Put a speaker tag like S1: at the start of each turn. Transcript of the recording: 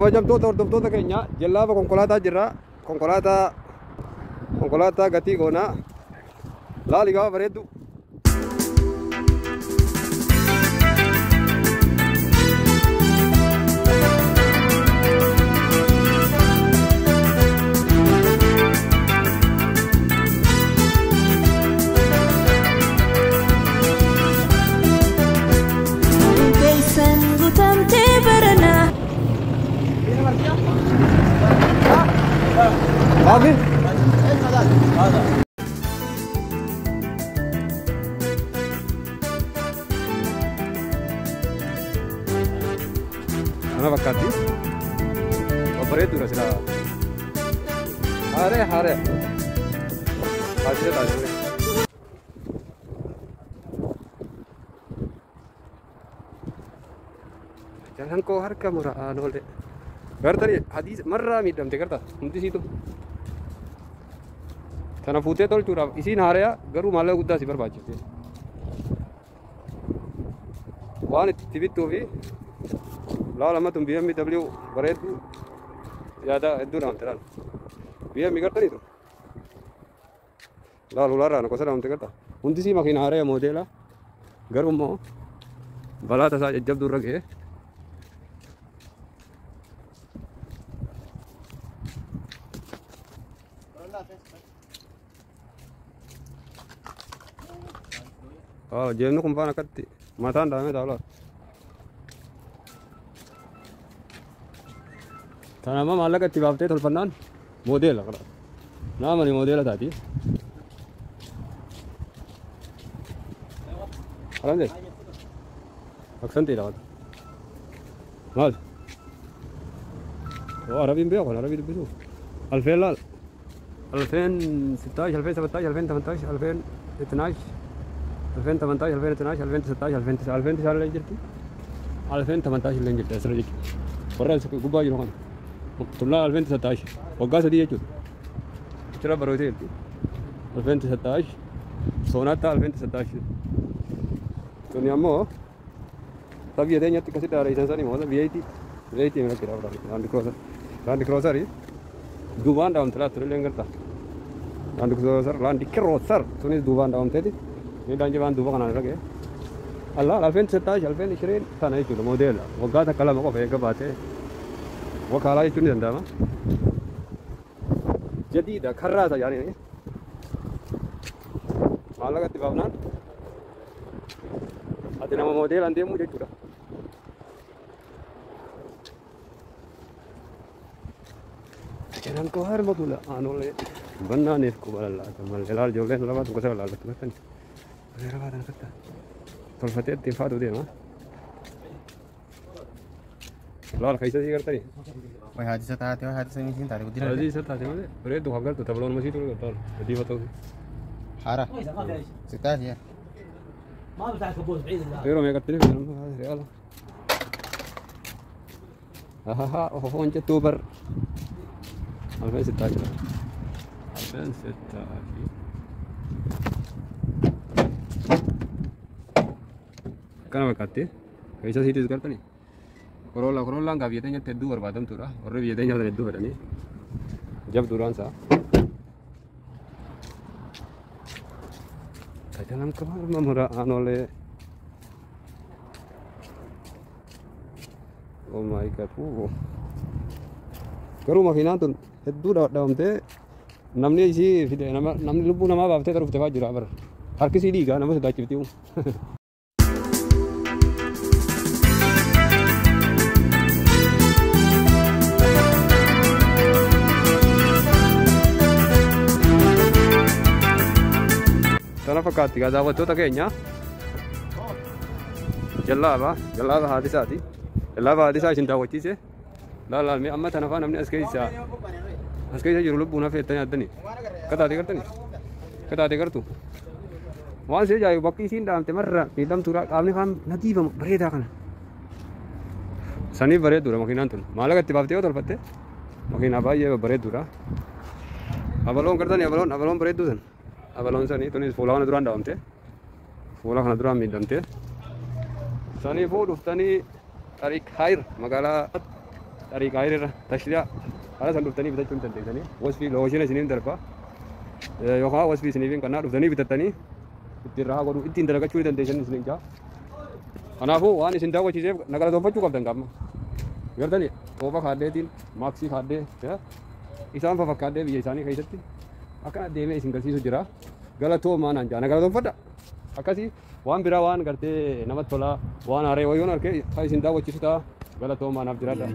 S1: Kabajamtoota hordoftoota keenya jal'aaba konkolaataa jirra. Konkolaataa gatii goonaa laali gaafa bareeddu. Abi. Mana fakkaatti? Bareedu dha silaa. Hare. Taasise. Jalan koo harka muraan oole. Gartani hadis marraa miidhamte garta hundi siitu. Sana fuutee tolchuudhaaf isiin haaraya garuu maallaqa guddaa si barbaachifte. Waan itti bittuu fi laalamatu BMW bareedu yaada hedduu dhaamte laal. BMW gartaniitu. Laalu laarraa na kosa dhaamte garta. Hundi sii makiina haaraya moodeela garuu immoo balaa tasaa jajjabduu irra ga'e. Jemnu kun faana akkatti mataan dhahamee taa'u. Kana amma maallaqa itti baaftee tolfannaan moodeela qaba. Naamani moodeela taati. Alhamdulillah. Aksanti dhaawat. Maal? Arabiin beeku arabii dubbisu. Alfeen laal. 2016, 2017, 2018, 2012. 2018, 2012, 2016, 2019 illee jirti. 2018 illee jirti asirra jechuudha. Warra gubbaa jiru kana. Tullaa 2017 waggaa sadii jechuudha. Achirra barootee jirti. 2017 soonatta 2017. Kuni ammoo tabii adeenyatti akkasitti haaraysan sanii moola VAT mira kira Land Cruiser duubaan dhaawamte laattu illee garta. Land Cruiser sunis duubaan dhaawamteeti. Ini dan jalan dua kanan lagi. Allah, 2017, 2020 sana itu model. Wagga tak kalah makau faedah baca. Wagga kalah itu ni anda mah. Jadi dah kerja saja ni. Malah kat tiba benar. Ada nama model anda mu jadi sudah. Jangan kau harus betul. Anole benar ni kubala. Malelal jualan lama tu kau salah tu kan. Era vada aspetta. Tolfatetti fatto di no? Allora kai sadi करता है
S2: भाई हाजी से ताते हो हाजी से नहीं चिंता रे
S1: हाजी से ताते मुझे अरे तो हगर तो तबलों में सीट करता है दी बताओ
S2: हारा सिता है
S3: ما بتاعك ابوس بعيد الله
S1: pero me cartel هذا real ها هو انت توبر 2016 Kana fakkaatti keessa siitis gartani koroolaan gaa biyya teenyatti hedduu barbaadamtuudha warri biyya teenyaa sana hedduu fedhanii jabduudhaan isaa tajaajila qabaarma muraanolee oh my god garuu makiinaan tun hedduu dhaawamtee namni isii fide namni lubbuu namaa baaftee taruuf tefaa jira bara harkisii dhiigaa nama sodaachiftii Sana fakkaatti gaa daawwattoota keenya jallaaba haadisaati. Jallaaba haadisaa isin daawwachiise laalaalmee amma tana faa namni as keessa jiru lubbuun hafee ittanii addanii kataatee gartu waan see jaayu bakki isiin dhaamte marra miidhamtuudha qaamni faan nadiifama bareedaa kana saniif bareedduudha makiinaan tun maallaqa itti baaftee yoo tolfatte makiinaa baay'ee bareedduudha. Abaloon gartanii abaloon bareedduu san abalon sani tunis fuula kana duraan dhaawamte fuula kana duraan miidhamte sanii fuudhuftanii Tariq Hayr magaalaa xariiqaa hiriira tashriyaa haala san dhuftanii bitachuu hin dandeessanii wasfii looshina isiniin darba yookaan wasfii isiniif kannaa dhuftanii bitattanii ittiin rahaa godhuu ittiin dalagachuu ni dandeessan isiniin jaa kanaafuu waan isin daawwachiiseef nagalateeffachuu qabdan qaama gartanii qooba kaaddeetiin maaksii kaaddee isaan fafakkaadee biyya isaanii keessatti akkana deemee isin galchiisu jira galatoomaa naan jaa nagalateeffadha akkasii waan biraa waan gartee namatti tolaa waan haaree wayyoon harkee isin daawwachiisu ta'a galatoomaa naaf jiraadha.